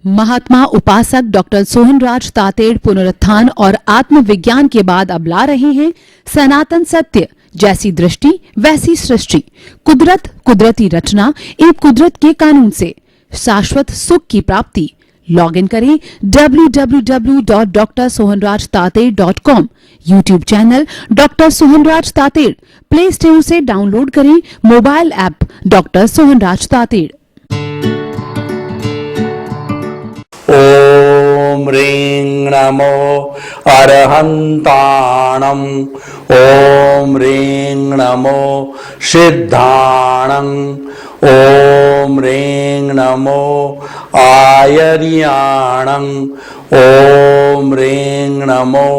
महात्मा उपासक डॉक्टर सोहनराज तातेड़ पुनरुत्थान और आत्मविज्ञान के बाद अब ला रहे हैं सनातन सत्य, जैसी दृष्टि वैसी सृष्टि, कुदरत, कुदरती रचना एवं कुदरत के कानून से शाश्वत सुख की प्राप्ति। लॉग इन करें www.drsohanrajtater.com, YouTube channel doctor Sohanraj Tated, play store से डाउनलोड करें mobile app doctor Sohanraj Tated. ओम ह्रीं नमो अरहंताणं, ओम ह्रीं नमो सिद्धाणं, ओम ह्रीं नमो आयर्याणं, ओम ह्रीं नमो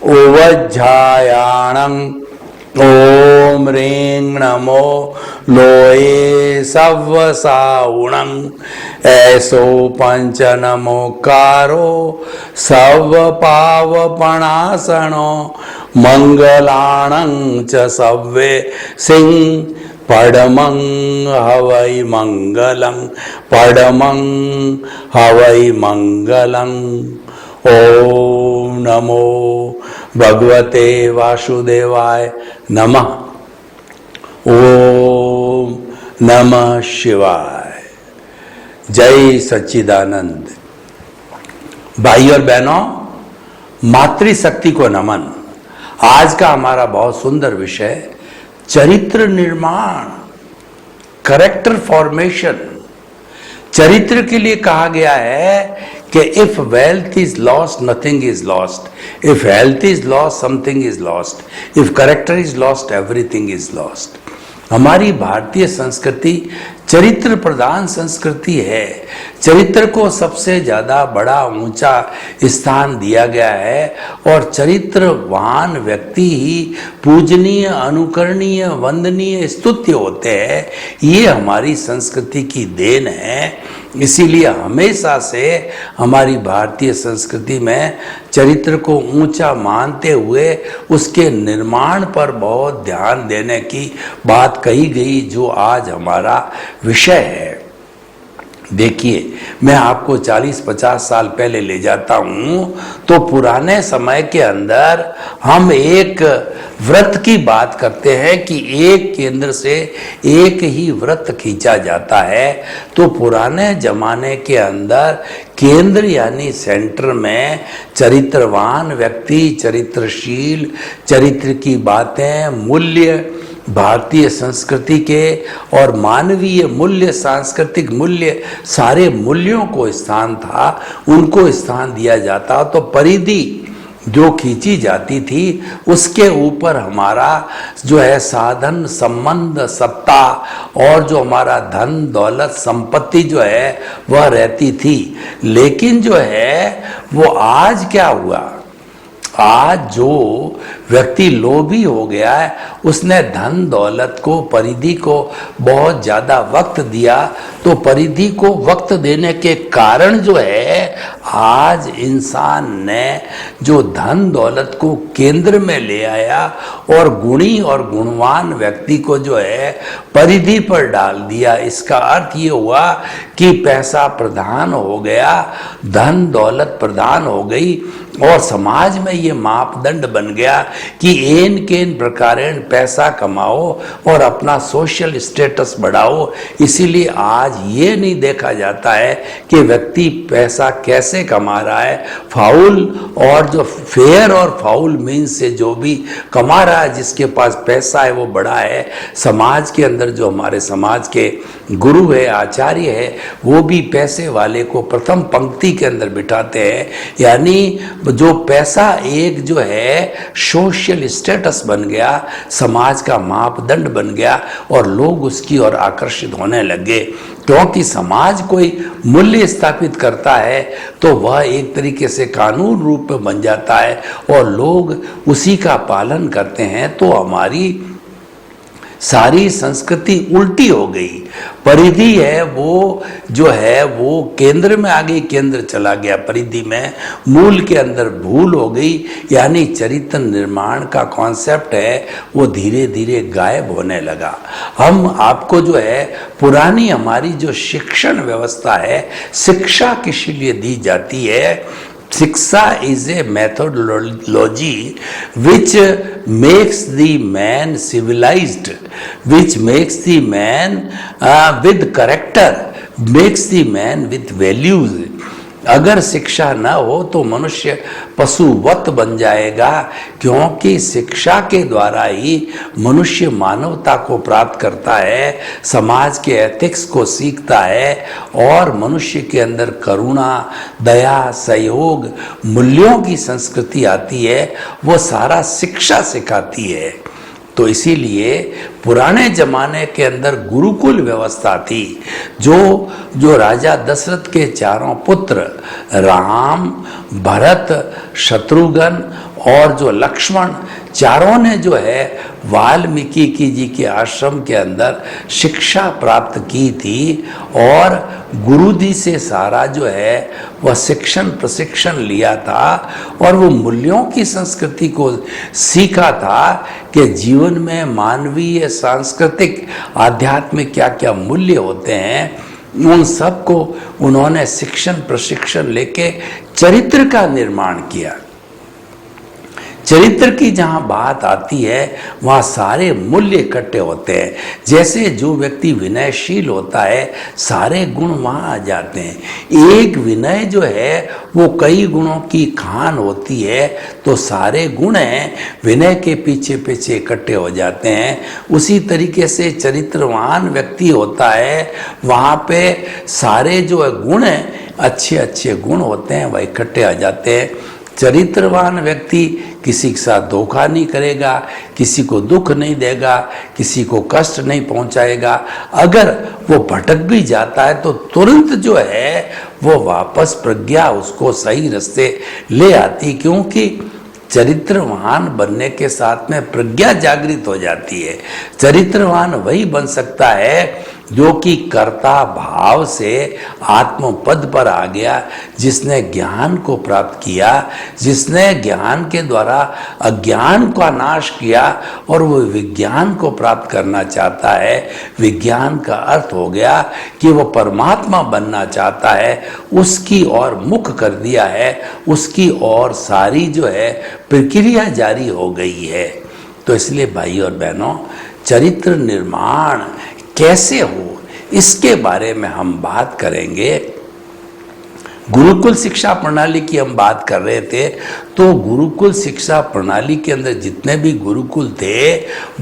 उवज्झायाणं, ओम ह्रीं नमो लोये सव्वसाउणं, ऐसो पंच नमोकारो सव्वपावपणासनो, मंगलाणं च सव्वे सिंह पडमं हवै मंगलं, पडमं हवै मंगलं। ओम नमो भगवते वासुदेवाय नमः। ओम नमः शिवाय। जय सच्चिदानंद। भाई और बहनों, मातृशक्ति को नमन। आज का हमारा बहुत सुंदर विषय चरित्र निर्माण, कैरेक्टर फॉर्मेशन। चरित्र के लिए कहा गया है कि if wealth is lost nothing is lost, if health is lost something is lost, if character is lost everything is lost. हमारी भारतीय संस्कृति चरित्र प्रधान संस्कृति है। चरित्र को सबसे ज्यादा बड़ा ऊंचा स्थान दिया गया है और चरित्रवान व्यक्ति ही पूजनीय, अनुकरणीय, वंदनीय, स्तुत्य होते हैं। ये हमारी संस्कृति की देन है। इसीलिए हमेशा से हमारी भारतीय संस्कृति में चरित्र को ऊंचा मानते हुए उसके निर्माण पर बहुत ध्यान देने की बात कही गई, जो आज हमारा विषय है। देखिए, मैं आपको 40-50 साल पहले ले जाता हूं तो पुराने समय के अंदर हम एक व्रत की बात करते हैं कि एक केंद्र से एक ही व्रत खींचा जाता है। तो पुराने जमाने के अंदर केंद्र यानी सेंटर में चरित्रवान व्यक्ति, चरित्रशील, चरित्र की बातें, मूल्य, भारतीय संस्कृति के और मानवीय मूल्य, सांस्कृतिक मूल्य, सारे मूल्यों को स्थान था, उनको स्थान दिया जाता। तो परिधि जो खींची जाती थी उसके ऊपर हमारा जो है साधन, संबंध, सत्ता और जो हमारा धन, दौलत, संपत्ति जो है वह रहती थी। लेकिन जो है वो आज क्या हुआ, आज जो व्यक्ति लोभी हो गया है उसने धन दौलत को, परिधि को बहुत ज्यादा वक्त दिया। तो परिधि को वक्त देने के कारण जो है आज इंसान ने जो धन दौलत को केंद्र में ले आया और गुणी और गुणवान व्यक्ति को जो है परिधि पर डाल दिया। इसका अर्थ ये हुआ कि पैसा प्रधान हो गया, धन दौलत प्रधान हो गई और समाज में ये मापदंड बन गया कि एन केन प्रकारेण पैसा कमाओ और अपना सोशल स्टेटस बढ़ाओ। इसीलिए आज ये नहीं देखा जाता है कि व्यक्ति पैसा कैसे कमा रहा है। फाउल और जो फेयर और फाउल मीन्स से जो भी कमा रहा है, जिसके पास पैसा है वो बड़ा है। समाज के अंदर जो हमारे समाज के गुरु है, आचार्य है, वो भी पैसे वाले को प्रथम पंक्ति के अंदर बिठाते हैं। यानी जो पैसा एक जो है सोशल स्टेटस बन गया, समाज का मापदंड बन गया और लोग उसकी ओर आकर्षित होने लगे। क्योंकि समाज कोई मूल्य स्थापित करता है तो वह एक तरीके से कानून रूप में बन जाता है और लोग उसी का पालन करते हैं। तो हमारी सारी संस्कृति उल्टी हो गई। परिधि है वो जो है वो केंद्र में आ गई, केंद्र चला गया परिधि में, मूल के अंदर भूल हो गई। यानी चरित्र निर्माण का कॉन्सेप्ट है वो धीरे धीरे गायब होने लगा। हम आपको जो है पुरानी हमारी जो शिक्षण व्यवस्था है, शिक्षा किस लिए दी जाती है? शिक्षा is a methodology which makes the man civilized, which makes the man with character, makes the man with values. अगर शिक्षा न हो तो मनुष्य पशुवत बन जाएगा, क्योंकि शिक्षा के द्वारा ही मनुष्य मानवता को प्राप्त करता है, समाज के एथिक्स को सीखता है और मनुष्य के अंदर करुणा, दया, सहयोग, मूल्यों की संस्कृति आती है। वो सारा शिक्षा सिखाती है। तो इसीलिए पुराने जमाने के अंदर गुरुकुल व्यवस्था थी। जो राजा दशरथ के चारों पुत्र राम, भरत, शत्रुघ्न और जो लक्ष्मण, चारों ने जो है वाल्मीकि जी के आश्रम के अंदर शिक्षा प्राप्त की थी और गुरु जी से सारा जो है वह शिक्षण प्रशिक्षण लिया था और वो मूल्यों की संस्कृति को सीखा था कि जीवन में मानवीय, सांस्कृतिक, आध्यात्मिक क्या क्या मूल्य होते हैं। उन सब को उन्होंने शिक्षण प्रशिक्षण लेके चरित्र का निर्माण किया। चरित्र की जहाँ बात आती है वहाँ सारे मूल्य इकट्ठे होते हैं। जैसे जो व्यक्ति विनयशील होता है सारे गुण वहाँ आ जाते हैं। एक विनय जो है वो कई गुणों की खान होती है, तो सारे गुण हैं विनय के पीछे पीछे इकट्ठे हो जाते हैं। उसी तरीके से चरित्रवान व्यक्ति होता है, वहाँ पे सारे जो गुण हैं, अच्छे अच्छे गुण होते हैं, वह इकट्ठे आ जाते हैं। चरित्रवान व्यक्ति किसी के साथ धोखा नहीं करेगा, किसी को दुख नहीं देगा, किसी को कष्ट नहीं पहुंचाएगा। अगर वो भटक भी जाता है तो तुरंत जो है वो वापस प्रज्ञा उसको सही रास्ते ले आती, क्योंकि चरित्रवान बनने के साथ में प्रज्ञा जागृत हो जाती है। चरित्रवान वही बन सकता है जो कि कर्ता भाव से आत्मपद पर आ गया, जिसने ज्ञान को प्राप्त किया, जिसने ज्ञान के द्वारा अज्ञान का नाश किया और वो विज्ञान को प्राप्त करना चाहता है। विज्ञान का अर्थ हो गया कि वो परमात्मा बनना चाहता है, उसकी ओर मुख कर दिया है, उसकी ओर सारी जो है प्रक्रिया जारी हो गई है। तो इसलिए भाई और बहनों, चरित्र निर्माण कैसे हो इसके बारे में हम बात करेंगे। गुरुकुल शिक्षा प्रणाली की हम बात कर रहे थे, तो गुरुकुल शिक्षा प्रणाली के अंदर जितने भी गुरुकुल थे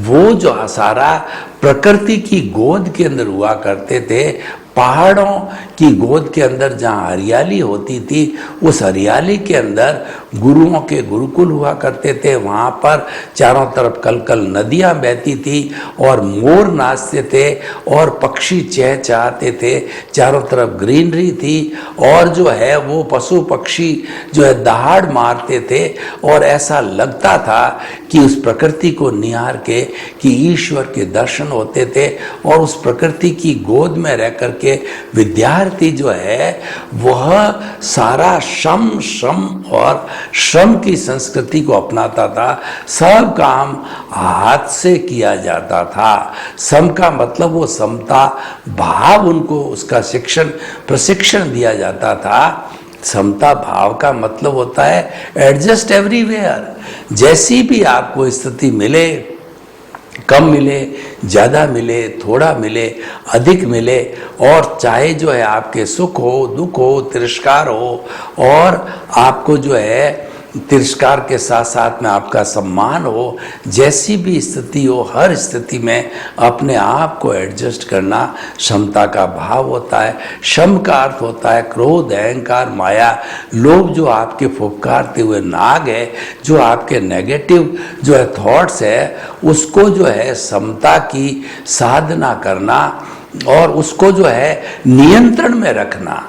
वो जो सारा प्रकृति की गोद के अंदर हुआ करते थे। पहाड़ों की गोद के अंदर जहाँ हरियाली होती थी, उस हरियाली के अंदर गुरुओं के गुरुकुल हुआ करते थे। वहाँ पर चारों तरफ कलकल नदियाँ बहती थी और मोर नाचते थे और पक्षी चहचहाते थे। चारों तरफ ग्रीनरी थी और जो है वो पशु पक्षी जो है दहाड़ मारते थे और ऐसा लगता था कि उस प्रकृति को निहार के कि ईश्वर के दर्शन होते थे। और उस प्रकृति की गोद में रह करके विद्यार्थी जो है वह सारा श्रम और श्रम की संस्कृति को अपनाता था। सब काम हाथ से किया जाता था। सम का मतलब वो समता भाव, उनको उसका शिक्षण प्रशिक्षण दिया जाता था। समता भाव का मतलब होता है एडजस्ट एवरीवेयर। जैसी भी आपको स्थिति मिले, कम मिले, ज़्यादा मिले, थोड़ा मिले, अधिक मिले, और चाहे जो है आपके सुख हो, दुख हो, तिरस्कार हो, और आपको जो है तिरस्कार के साथ साथ में आपका सम्मान हो, जैसी भी स्थिति हो, हर स्थिति में अपने आप को एडजस्ट करना क्षमता का भाव होता है। क्षम का अर्थ होता है क्रोध, अहंकार, माया, लोभ, जो आपके फुफकारते हुए नाग है, जो आपके नेगेटिव जो है थॉट्स है, उसको जो है समता की साधना करना और उसको जो है नियंत्रण में रखना।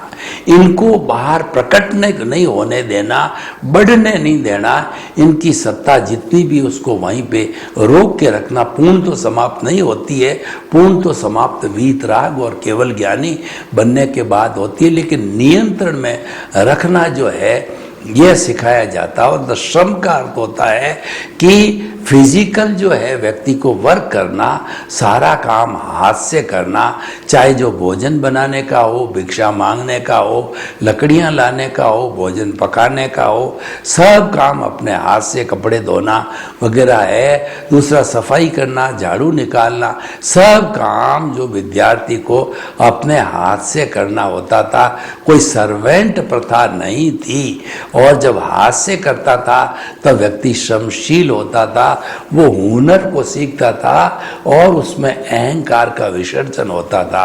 इनको बाहर प्रकट नहीं होने देना, बढ़ने नहीं देना, इनकी सत्ता जितनी भी उसको वहीं पे रोक के रखना। पूर्ण तो समाप्त नहीं होती है, पूर्ण तो समाप्त वीतराग और केवल ज्ञानी बनने के बाद होती है, लेकिन नियंत्रण में रखना जो है यह सिखाया जाता है। और श्रम का अर्थ होता है कि फिजिकल जो है व्यक्ति को वर्क करना, सारा काम हाथ से करना, चाहे जो भोजन बनाने का हो, भिक्षा मांगने का हो, लकड़ियां लाने का हो, भोजन पकाने का हो, सब काम अपने हाथ से, कपड़े धोना वगैरह है। दूसरा सफाई करना, झाड़ू निकालना, सब काम जो विद्यार्थी को अपने हाथ से करना होता था। कोई सर्वेंट प्रथा नहीं थी, और जब हाथ से करता था तब व्यक्ति श्रमशील होता था, वो हुनर को सीखता था और उसमें अहंकार का विसर्जन होता था।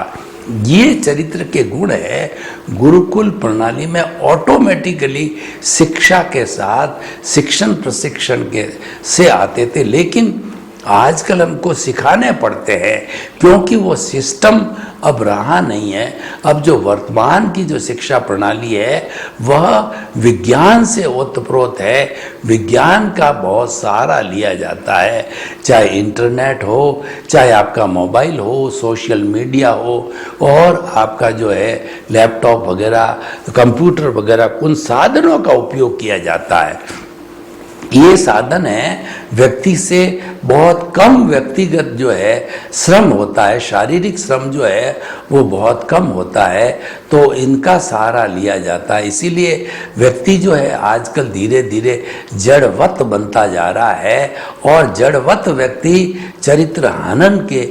ये चरित्र के गुण है गुरुकुल प्रणाली में ऑटोमेटिकली शिक्षा के साथ शिक्षण प्रशिक्षण के से आते थे, लेकिन आजकल हमको सिखाने पड़ते हैं क्योंकि वो सिस्टम अब रहा नहीं है। अब जो वर्तमान की जो शिक्षा प्रणाली है वह विज्ञान से ओतप्रोत है, विज्ञान का बहुत सहारा लिया जाता है, चाहे इंटरनेट हो, चाहे आपका मोबाइल हो, सोशल मीडिया हो, और आपका जो है लैपटॉप वगैरह, कंप्यूटर वगैरह, उन साधनों का उपयोग किया जाता है। ये साधन है, व्यक्ति से बहुत कम व्यक्तिगत जो है श्रम होता है, शारीरिक श्रम जो है वो बहुत कम होता है, तो इनका सहारा लिया जाता है। इसीलिए व्यक्ति जो है आजकल धीरे धीरे जड़वत बनता जा रहा है, और जड़वत व्यक्ति चरित्र हनन के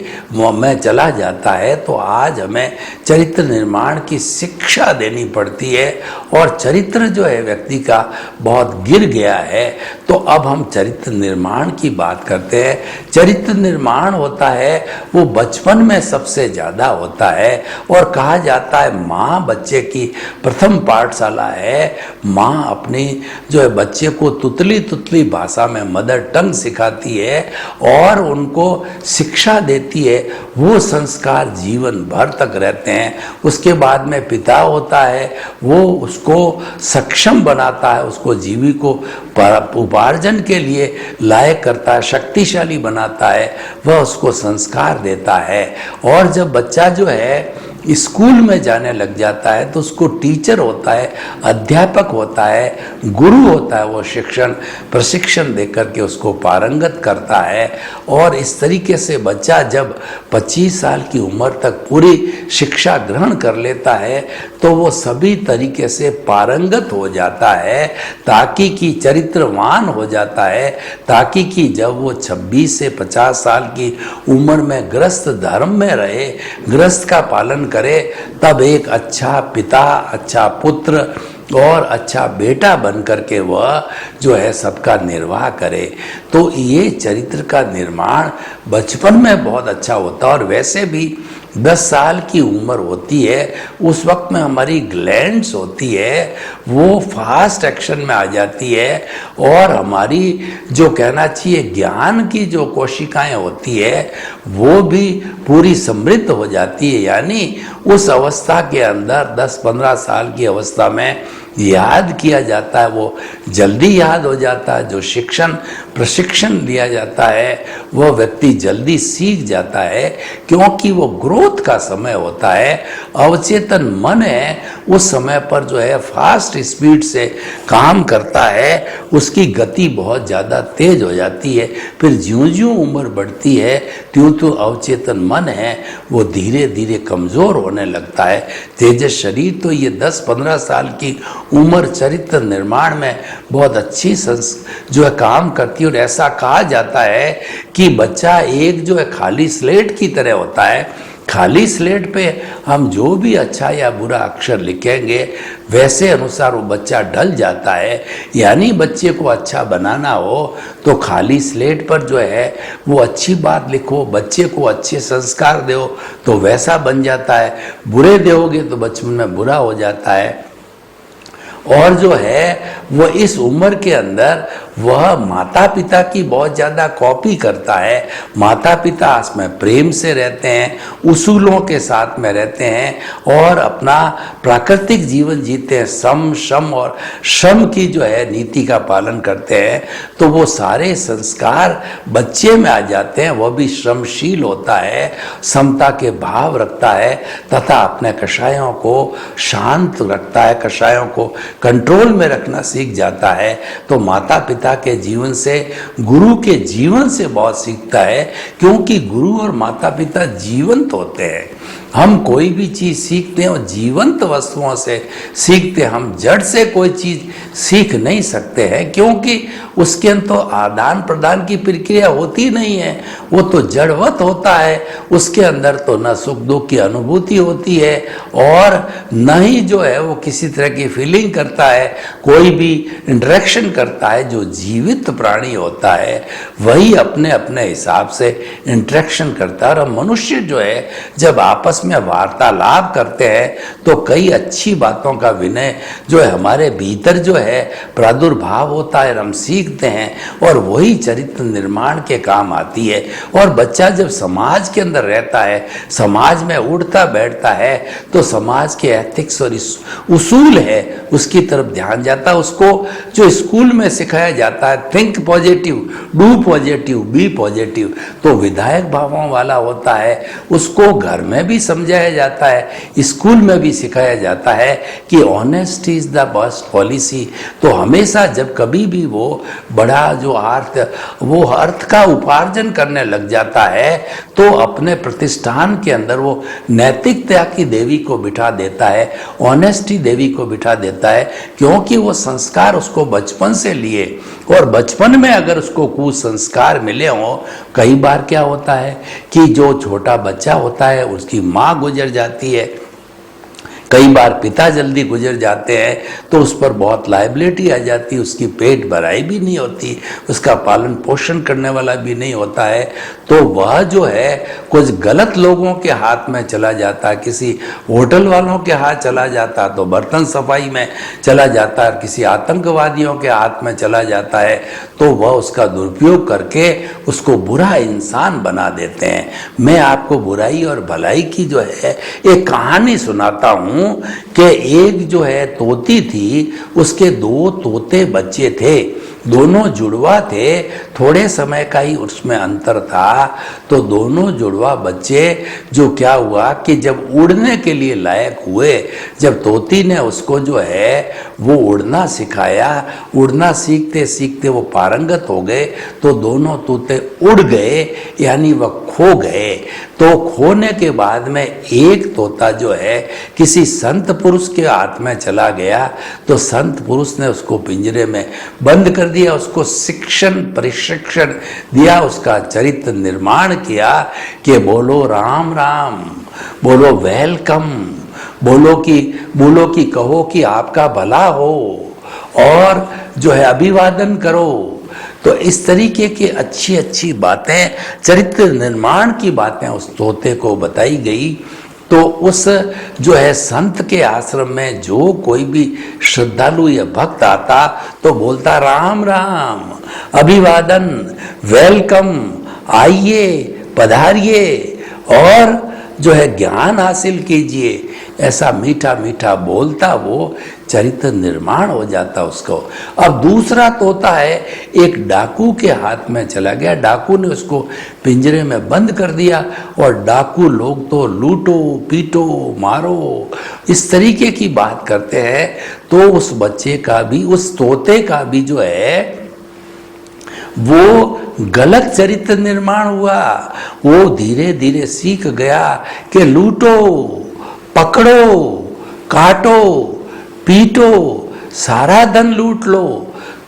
में चला जाता है। तो आज हमें चरित्र निर्माण की शिक्षा देनी पड़ती है, और चरित्र जो है व्यक्ति का बहुत गिर गया है। तो अब हम चरित्र निर्माण की बात करते हैं। चरित्र निर्माण होता है वो बचपन में सबसे ज़्यादा होता है, और कहा जाता है माँ बच्चे की प्रथम पाठशाला है। माँ अपनी जो है बच्चे को तुतली तुतली भाषा में मदर टंग सिखाती है और उनको शिक्षा देती है। वो संस्कार जीवन भर तक रहते हैं। उसके बाद में पिता होता है, वो उसको सक्षम बनाता है, उसको जीविको उपार्जन के लिए लायक करता है, शक्तिशाली बनाता है, वह उसको संस्कार देता है। और जब बच्चा जो है स्कूल में जाने लग जाता है तो उसको टीचर होता है, अध्यापक होता है, गुरु होता है, वो शिक्षण प्रशिक्षण देकर के उसको पारंगत करता है। और इस तरीके से बच्चा जब 25 साल की उम्र तक पूरी शिक्षा ग्रहण कर लेता है तो वो सभी तरीके से पारंगत हो जाता है, ताकि कि चरित्रवान हो जाता है, ताकि कि जब वो 26 से 50 साल की उम्र में गृहस्थ धर्म में रहे, गृहस्थ का पालन करे, तब एक अच्छा पिता, अच्छा पुत्र और अच्छा बेटा बन करके वह जो है सबका निर्वाह करे। तो ये चरित्र का निर्माण बचपन में बहुत अच्छा होता है। और वैसे भी 10 साल की उम्र होती है, उस वक्त में हमारी ग्लैंड्स होती है वो फास्ट एक्शन में आ जाती है, और हमारी जो कहना चाहिए ज्ञान की जो कोशिकाएं होती है वो भी पूरी समृद्ध हो जाती है। यानी उस अवस्था के अंदर 10-15 साल की अवस्था में याद किया जाता है, वो जल्दी याद हो जाता है। जो शिक्षण प्रशिक्षण लिया जाता है वह व्यक्ति जल्दी सीख जाता है, क्योंकि वो ग्रोथ का समय होता है। अवचेतन मन है उस समय पर जो है फास्ट स्पीड से काम करता है, उसकी गति बहुत ज़्यादा तेज हो जाती है। फिर ज्यों ज्यों उम्र बढ़ती है त्यों त्यों अवचेतन मन है वो धीरे धीरे कमज़ोर होने लगता है। तेजस शरीर तो ये 10-15 साल की उम्र चरित्र निर्माण में बहुत अच्छी जो है काम करती है। और ऐसा कहा जाता है कि बच्चा एक जो है खाली स्लेट की तरह होता है। खाली स्लेट पे हम जो भी अच्छा या बुरा अक्षर लिखेंगे वैसे अनुसार वो बच्चा ढल जाता है। यानी बच्चे को अच्छा बनाना हो तो खाली स्लेट पर जो है वो अच्छी बात लिखो, बच्चे को अच्छे संस्कार दो तो वैसा बन जाता है। बुरे दोगे तो बचपन में बुरा हो जाता है। और जो है वो इस उम्र के अंदर वह माता पिता की बहुत ज़्यादा कॉपी करता है। माता पिता में प्रेम से रहते हैं, उसूलों के साथ में रहते हैं और अपना प्राकृतिक जीवन जीते हैं, सम शम और श्रम की जो है नीति का पालन करते हैं, तो वो सारे संस्कार बच्चे में आ जाते हैं। वह भी श्रमशील होता है, समता के भाव रखता है तथा अपने कषायों को शांत रखता है, कषायों को कंट्रोल में रखना सीख जाता है। तो माता पिता के जीवन से, गुरु के जीवन से बहुत सीखता है, क्योंकि गुरु और माता पिता जीवंत होते हैं। हम कोई भी चीज़ सीखते हैं और जीवंत वस्तुओं से सीखते हैं। हम जड़ से कोई चीज़ सीख नहीं सकते हैं, क्योंकि उसके अंदर तो आदान प्रदान की प्रक्रिया होती नहीं है, वो तो जड़वत होता है। उसके अंदर तो न सुख दुख की अनुभूति होती है और न ही जो है वो किसी तरह की फीलिंग करता है, कोई भी इंटरेक्शन करता है। जो जीवित प्राणी होता है वही अपने अपने हिसाब से इंटरेक्शन करता है। और मनुष्य जो है जब आपस में वार्तालाप करते हैं तो कई अच्छी बातों का विनय जो है हमारे भीतर जो है प्रादुर्भाव होता है, हम सीखते हैं और वही चरित्र निर्माण के काम आती है। और बच्चा जब समाज के अंदर रहता है, समाज में उठता बैठता है, तो समाज के एथिक्स और उसूल है उसकी तरफ ध्यान जाता है। उसको जो स्कूल में सिखाया जाता है, think positive, do positive, be positive, तो विधायक भावों वाला होता है। उसको घर में भी समझाया जाता है, स्कूल में भी सिखाया जाता है कि honesty is the best policy. तो हमेशा जब कभी भी वो बड़ा जो अर्थ का उपार्जन करने लग जाता है, तो अपने प्रतिष्ठान के अंदर वो नैतिकता की देवी को बिठा देता है, ऑनेस्टी देवी को बिठा देता है, क्योंकि वो संस्कार उसको बचपन से लिए। और बचपन में अगर उसको कुसंस्कार मिले हों, कई बार क्या होता है कि जो छोटा बच्चा होता है उसकी माँ गुजर जाती है, कई बार पिता जल्दी गुजर जाते हैं, तो उस पर बहुत लायबिलिटी आ जाती है, उसकी पेट भराई भी नहीं होती, उसका पालन पोषण करने वाला भी नहीं होता है। तो वह जो है कुछ गलत लोगों के हाथ में चला जाता है, किसी होटल वालों के हाथ चला जाता, तो बर्तन सफाई में चला जाता है, किसी आतंकवादियों के हाथ में चला जाता है, तो वह उसका दुरुपयोग करके उसको बुरा इंसान बना देते हैं। मैं आपको बुराई और भलाई की जो है एक कहानी सुनाता हूँ कि एक जो है तोती थी, उसके 2 तोते बच्चे थे, दोनों जुड़वा थे, थोड़े समय का ही उसमें अंतर था। तो दोनों जुड़वा बच्चे जो क्या हुआ कि जब उड़ने के लिए लायक हुए, जब तोती ने उसको जो है वो उड़ना सिखाया, उड़ना सीखते सीखते वो पारंगत हो गए, तो दोनों तोते उड़ गए, यानी वह खो गए। तो खोने के बाद में एक तोता जो है किसी संत पुरुष के हाथ में चला गया, तो संत पुरुष ने उसको पिंजरे में बंद कर दिया, उसको शिक्षण प्रशिक्षण दिया, उसका चरित्र निर्माण किया कि बोलो राम राम, बोलो वेलकम, बोलो कि कहो कि आपका भला हो, और जो है अभिवादन करो। तो इस तरीके की अच्छी अच्छी बातें, चरित्र निर्माण की बातें उस तोते को बताई गई। तो उस जो है संत के आश्रम में जो कोई भी श्रद्धालु या भक्त आता तो बोलता राम राम, अभिवादन, वेलकम, आइए, पधारिए और जो है ज्ञान हासिल कीजिए, ऐसा मीठा मीठा बोलता वो चरित्र निर्माण हो जाता उसको। अब दूसरा तोता है, एक डाकू के हाथ में चला गया, डाकू ने उसको पिंजरे में बंद कर दिया और डाकू लोग तो लूटो पीटो मारो इस तरीके की बात करते हैं। तो उस बच्चे का भी, उस तोते का भी जो है वो गलत चरित्र निर्माण हुआ। वो धीरे धीरे सीख गया कि लूटो, पकड़ो, काटो, पीटो, सारा धन लूट लो।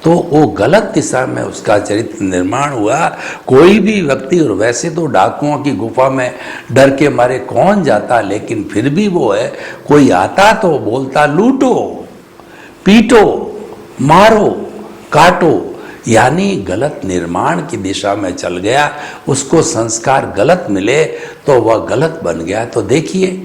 तो वो गलत दिशा में उसका चरित्र निर्माण हुआ। कोई भी व्यक्ति, और वैसे तो डाकुओं की गुफा में डर के मारे कौन जाता, लेकिन फिर भी वो है, कोई आता तो बोलता लूटो, पीटो, मारो, काटो, यानी गलत निर्माण की दिशा में चल गया। उसको संस्कार गलत मिले तो वह गलत बन गया। तो देखिए,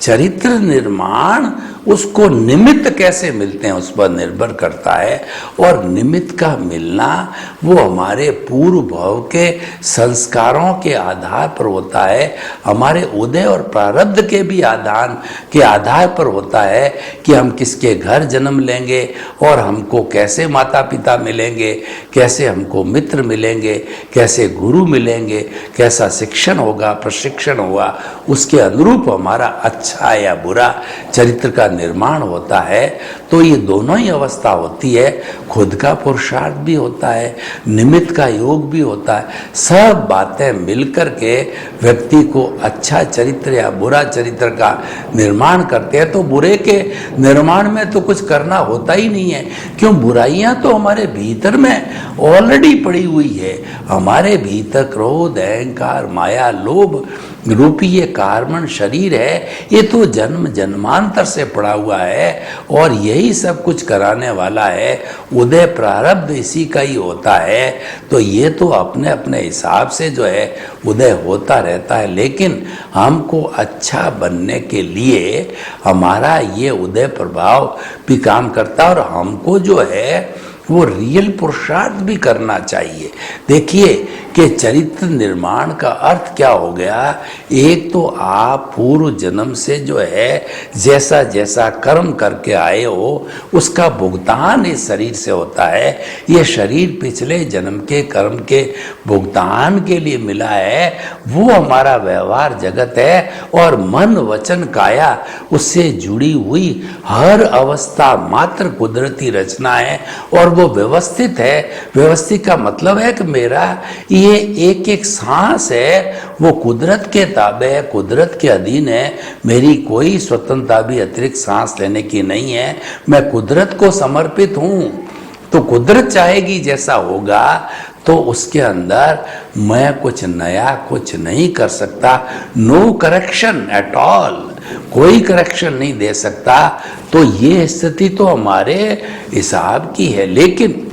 चरित्र निर्माण उसको निमित्त कैसे मिलते हैं उस पर निर्भर करता है। और निमित्त का मिलना वो हमारे पूर्व भाव के संस्कारों के आधार पर होता है, हमारे उदय और प्रारब्ध के भी आधार पर होता है कि हम किसके घर जन्म लेंगे और हमको कैसे माता पिता मिलेंगे, कैसे हमको मित्र मिलेंगे, कैसे गुरु मिलेंगे, कैसा शिक्षण होगा, प्रशिक्षण होगा, उसके अनुरूप हमारा अच्छा या बुरा चरित्र का निर्माण होता है। तो ये दोनों ही अवस्था होती है, खुद का पुरुषार्थ भी होता है, निमित्त का योग भी होता है। सब बातें मिलकर के व्यक्ति को अच्छा चरित्र या बुरा चरित्र का निर्माण करते हैं। तो बुरे के निर्माण में तो कुछ करना होता ही नहीं है, क्यों? बुराइयां तो हमारे भीतर में ऑलरेडी पड़ी हुई है। हमारे भीतर क्रोध, अहंकार, माया, लोभ रूपी ये कार्बन शरीर है, ये तो जन्म जन्मांतर से पड़ा हुआ है और यही सब कुछ कराने वाला है। उदय प्रारब्ध इसी का ही होता है। तो ये तो अपने अपने हिसाब से जो है उदय होता रहता है, लेकिन हमको अच्छा बनने के लिए हमारा ये उदय प्रभाव भी काम करता है और हमको जो है वो रियल पुरुषार्थ भी करना चाहिए। देखिए कि चरित्र निर्माण का अर्थ क्या हो गया। एक तो आप पूर्व जन्म से जो है जैसा जैसा कर्म करके आए हो उसका भुगतान इस शरीर से होता है। ये शरीर पिछले जन्म के कर्म के भुगतान के लिए मिला है, वो हमारा व्यवहार जगत है। और मन वचन काया उससे जुड़ी हुई हर अवस्था मात्र कुदरती रचना है और वो व्यवस्थित है। व्यवस्थित का मतलब है कि मेरा ये एक एक सांस है वो कुदरत के ताबे है, कुदरत के अधीन है। मेरी कोई स्वतंत्रता भी अतिरिक्त सांस लेने की नहीं है। मैं कुदरत को समर्पित हूं। तो कुदरत चाहेगी जैसा होगा, तो उसके अंदर मैं कुछ नया कुछ नहीं कर सकता। नो करेक्शन एट ऑल, कोई करेक्शन नहीं दे सकता। तो ये स्थिति तो हमारे हिसाब की है, लेकिन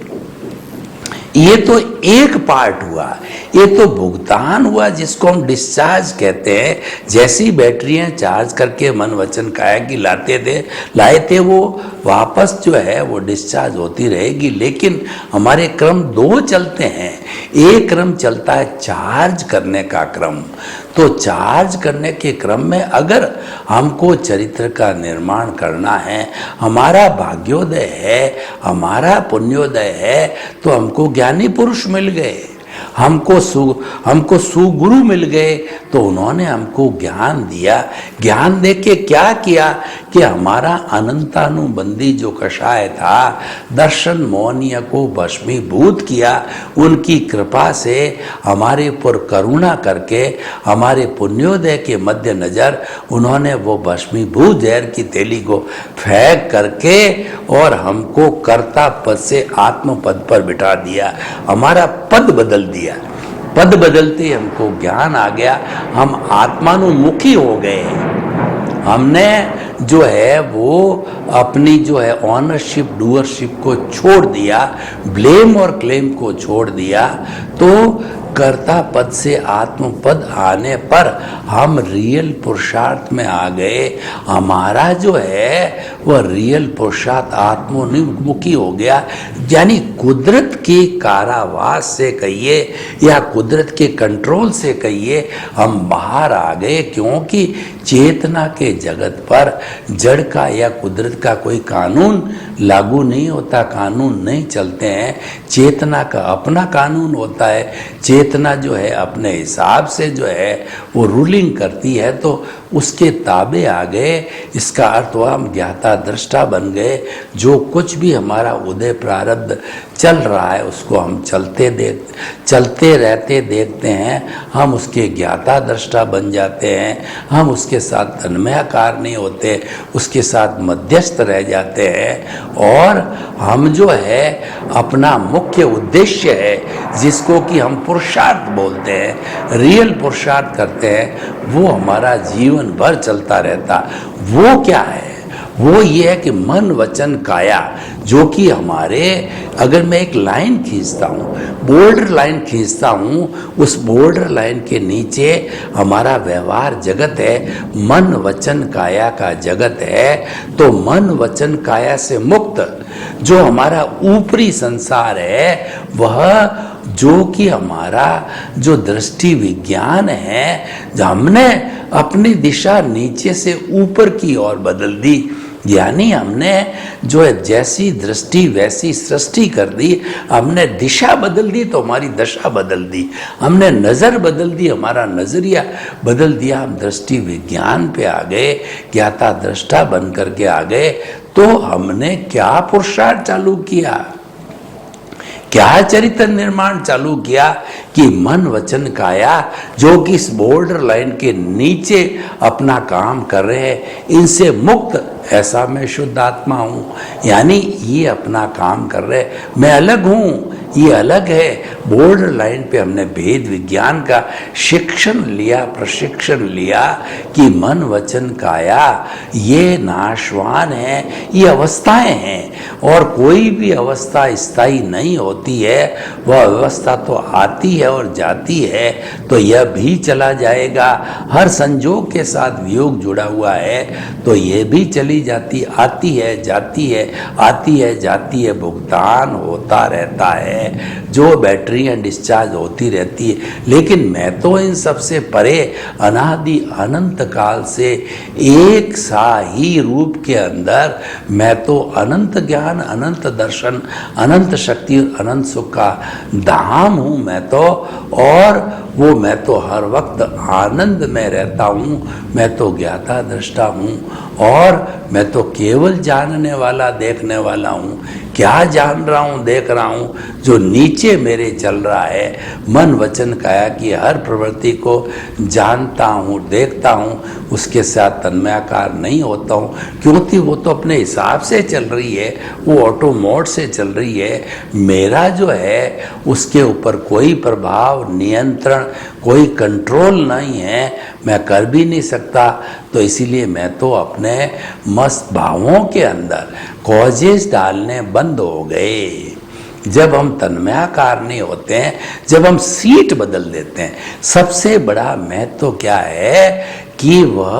ये तो एक पार्ट हुआ, ये तो भुगतान हुआ जिसको हम डिस्चार्ज कहते हैं। जैसी बैटरियां चार्ज करके मन वचन काया की लाए थे वो वापस जो है वो डिस्चार्ज होती रहेगी। लेकिन हमारे क्रम दो चलते हैं। एक क्रम चलता है चार्ज करने का क्रम। तो चार्ज करने के क्रम में अगर हमको चरित्र का निर्माण करना है, हमारा भाग्योदय है, हमारा पुण्योदय है, तो हमको ज्ञानी पुरुष मिल गए, हमको सुगुरु मिल गए। तो उन्होंने हमको ज्ञान दिया। ज्ञान दे के क्या किया कि हमारा अनंतानुबंधी जो कषाय था, दर्शन मौनीय को भस्मीभूत किया। उनकी कृपा से हमारे पर करुणा करके हमारे पुण्योदय के मध्य नजर उन्होंने वो भस्मीभूत जहर की थैली को फेंक करके और हमको कर्ता पद से आत्म पद पर बिठा दिया। हमारा पद बदल दिया। पद बदलते हमको ज्ञान आ गया, हम आत्मानुमुखी हो गए। हमने जो है वो अपनी जो है ऑनरशिप डूअरशिप को छोड़ दिया, ब्लेम और क्लेम को छोड़ दिया। तो कर्ता पद से आत्म पद आने पर हम रियल पुरुषार्थ में आ गए। हमारा जो है वह रियल पुरुषार्थ आत्मोन्मुखी हो गया। यानी कुदरत के कारावास से कहिए या कुदरत के कंट्रोल से कहिए, हम बाहर आ गए। क्योंकि चेतना के जगत पर जड़ का या कुदरत का कोई कानून लागू नहीं होता, कानून नहीं चलते हैं। चेतना का अपना कानून होता है। चेतना जो है अपने हिसाब से जो है वो रूलिंग करती है। तो उसके ताबे आ गए। इसका अर्थ हुआ हम ज्ञाता दृष्टा बन गए। जो कुछ भी हमारा उदय प्रारब्ध चल रहा है उसको हम चलते रहते देखते हैं। हम उसके ज्ञाता दृष्टा बन जाते हैं। हम उसके साथ तन्मयाकार नहीं होते, उसके साथ मध्यस्थ रह जाते हैं। और हम जो है अपना मुख्य उद्देश्य है जिसको कि हम पुरुषार्थ बोलते हैं, रियल पुरुषार्थ करते हैं, वो हमारा जीवन भर चलता रहता। वो क्या है? वो ये है कि मन वचन काया, जो कि हमारे, अगर मैं एक लाइन खींचता हूँ, बोल्डर लाइन खींचता हूँ, उस बोल्डर लाइन के नीचे हमारा व्यवहार जगत है, मन वचन काया का जगत है। तो मन वचन काया से मुक्त जो हमारा ऊपरी संसार है, वह जो कि हमारा जो दृष्टि विज्ञान है, हमने अपनी दिशा नीचे से ऊपर की ओर बदल दी। यानी हमने जो है जैसी दृष्टि वैसी सृष्टि कर दी। हमने दिशा बदल दी तो हमारी दशा बदल दी, हमने नज़र बदल दी, हमारा नज़रिया बदल दिया, हम दृष्टि विज्ञान पे आ गए, ज्ञाता दृष्टा बन करके आ गए। तो हमने क्या पुरुषार्थ चालू किया, क्या चरित्र निर्माण चालू किया कि मन वचन काया जो कि इस बॉर्डर लाइन के नीचे अपना काम कर रहे हैं, इनसे मुक्त, ऐसा मैं शुद्ध आत्मा हूं। यानी ये अपना काम कर रहे, मैं अलग हूं, ये अलग है। बॉर्डर लाइन पे हमने भेद विज्ञान का शिक्षण लिया, प्रशिक्षण लिया कि मन वचन काया ये नाशवान है, ये अवस्थाएं हैं और कोई भी अवस्था स्थायी नहीं होती है। वह अवस्था तो आती है और जाती है, तो यह भी चला जाएगा। हर संजोग के साथ वियोग जुड़ा हुआ है, तो यह भी चली जाती, आती है, जाती है, आती है, जाती है, भुगतान होता रहता है, जो बैटरियां डिस्चार्ज होती रहती है। लेकिन मैं तो इन सबसे परे अनादि अनंत काल से एक सा ही रूप के अंदर मैं तो अनंत ज्ञान, अनंत दर्शन, अनंत शक्ति और अनंत सुख का धाम हूँ मैं तो। और वो मैं तो हर वक्त आनंद में रहता हूँ, मैं तो ज्ञाता दृष्टा हूँ और मैं तो केवल जानने वाला, देखने वाला हूँ। क्या जान रहा हूँ, देख रहा हूँ, जो नीचे मेरे चल रहा है। मन वचन काया की हर प्रवृत्ति को जानता हूँ, देखता हूँ, उसके साथ तन्मयाकार नहीं होता हूँ, क्योंकि वो तो अपने हिसाब से चल रही है, वो ऑटो मोड से चल रही है। मेरा जो है उसके ऊपर कोई प्रभाव, नियंत्रण, कोई कंट्रोल नहीं है, मैं कर भी नहीं सकता। तो इसीलिए मैं तो अपने मस्त भावों के अंदर कॉजेस डालने बंद हो गए। जब हम तन्मयाकार नहीं होते हैं, जब हम सीट बदल देते हैं, सबसे बड़ा महत्व क्या है कि वह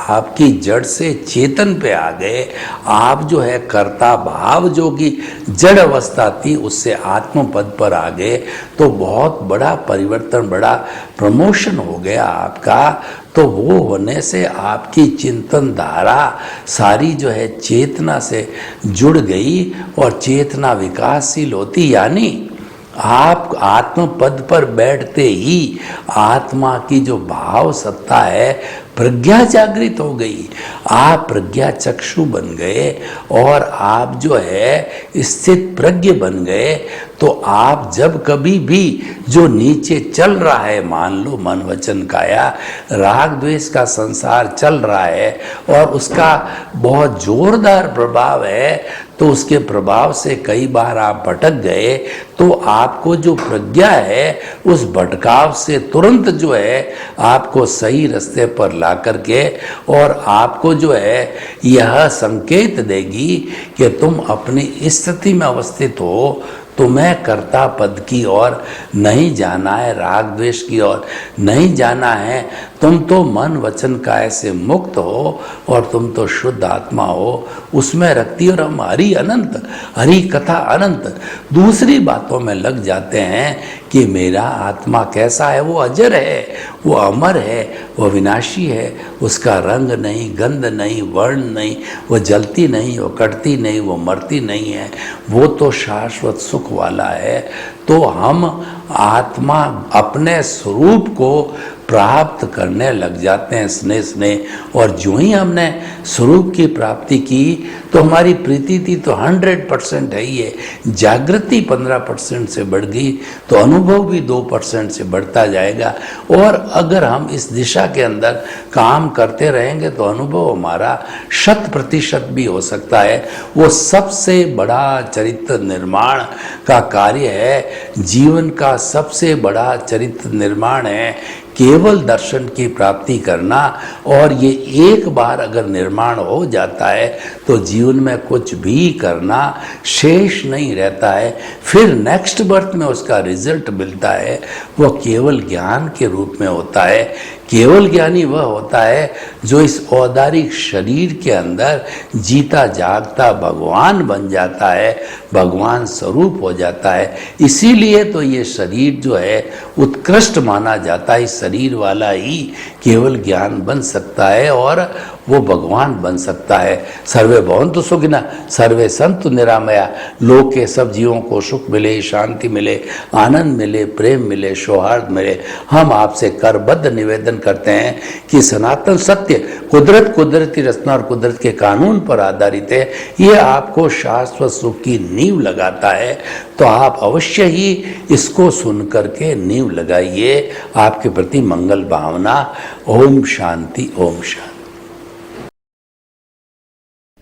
आपकी जड़ से चेतन पे आ गए। आप जो है कर्ता भाव जो कि जड़ अवस्था थी, उससे आत्म पद पर आ गए, तो बहुत बड़ा परिवर्तन, बड़ा प्रमोशन हो गया आपका। तो वो होने से आपकी चिंतन धारा सारी जो है चेतना से जुड़ गई और चेतना विकासशील होती। यानी आप आत्म पद पर बैठते ही आत्मा की जो भाव सत्ता है, प्रज्ञा जागृत हो गई, आप प्रज्ञा चक्षु बन गए और आप जो है स्थित प्रज्ञ बन गए। तो आप जब कभी भी जो नीचे चल रहा है, मान लो मन वचन काया, राग द्वेष का संसार चल रहा है और उसका बहुत जोरदार प्रभाव है, तो उसके प्रभाव से कई बार आप भटक गए, तो आपको जो प्रज्ञा है उस भटकाव से तुरंत जो है आपको सही रास्ते पर ला करके और आपको जो है यह संकेत देगी कि तुम अपनी स्थिति में अवस्थित हो। तुम्हें कर्ता पद की ओर नहीं जाना है, राग द्वेष की ओर नहीं जाना है। तुम तो मन वचन काया से मुक्त हो और तुम तो शुद्ध आत्मा हो, उसमें रखती। और हम हरि अनंत, हरि कथा अनंत दूसरी बातों में लग जाते हैं कि मेरा आत्मा कैसा है, वो अजर है, वो अमर है, वो विनाशी है, उसका रंग नहीं, गंध नहीं, वर्ण नहीं, वो जलती नहीं, वो कटती नहीं, वो मरती नहीं है, वो तो शाश्वत सुख वाला है। तो हम आत्मा अपने स्वरूप को प्राप्त करने लग जाते हैं स्नेह स्नेह। और जो ही हमने स्वरूप की प्राप्ति की तो हमारी प्रीति थी तो 100% है ही है। जागृति 15% से बढ़ गई तो अनुभव भी 2% से बढ़ता जाएगा। और अगर हम इस दिशा के अंदर काम करते रहेंगे तो अनुभव हमारा 100% भी हो सकता है। वो सबसे बड़ा चरित्र निर्माण का कार्य है। जीवन का सबसे बड़ा चरित्र निर्माण है केवल दर्शन की प्राप्ति करना, और ये एक बार अगर निर्माण हो जाता है तो जीवन में कुछ भी करना शेष नहीं रहता है। फिर नेक्स्ट बर्थ में उसका रिजल्ट मिलता है, वो केवल ज्ञान के रूप में होता है। केवल ज्ञानी वह होता है जो इस औदारिक शरीर के अंदर जीता जागता भगवान बन जाता है, भगवान स्वरूप हो जाता है। इसीलिए तो ये शरीर जो है उत्कृष्ट माना जाता है। इस शरीर वाला ही केवल ज्ञान बन सकता है और वो भगवान बन सकता है। सर्वे भवन्तु सुखिनः, सर्वे सन्तु निरामया। लोक के सब जीवों को सुख मिले, शांति मिले, आनंद मिले, प्रेम मिले, सौहार्द मिले। हम आपसे करबद्ध निवेदन करते हैं कि सनातन सत्य कुदरत, कुदरती रचना और कुदरत के कानून पर आधारित है। ये आपको शाश्वत सुख की नींव लगाता है, तो आप अवश्य ही इसको सुन करके नींव लगाइए। आपके प्रति मंगल भावना। ओम शांति, ओम शांति।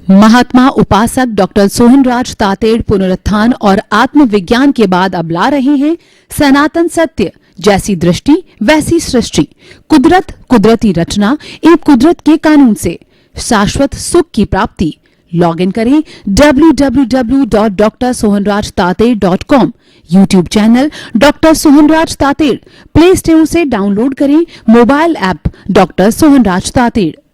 महात्मा उपासक डॉक्टर सोहनराज तातेड़ पुनरुत्थान और आत्मविज्ञान के बाद अब ला रहे हैं सनातन सत्य, जैसी दृष्टि वैसी सृष्टि, कुदरत, कुदरती रचना एवं कुदरत के कानून से शाश्वत सुख की प्राप्ति। लॉग इन करें www.drsohanrajtated.com, YouTube channel doctor Sohanraj Tated, play store से डाउनलोड करें mobile app doctor Sohanraj Tated.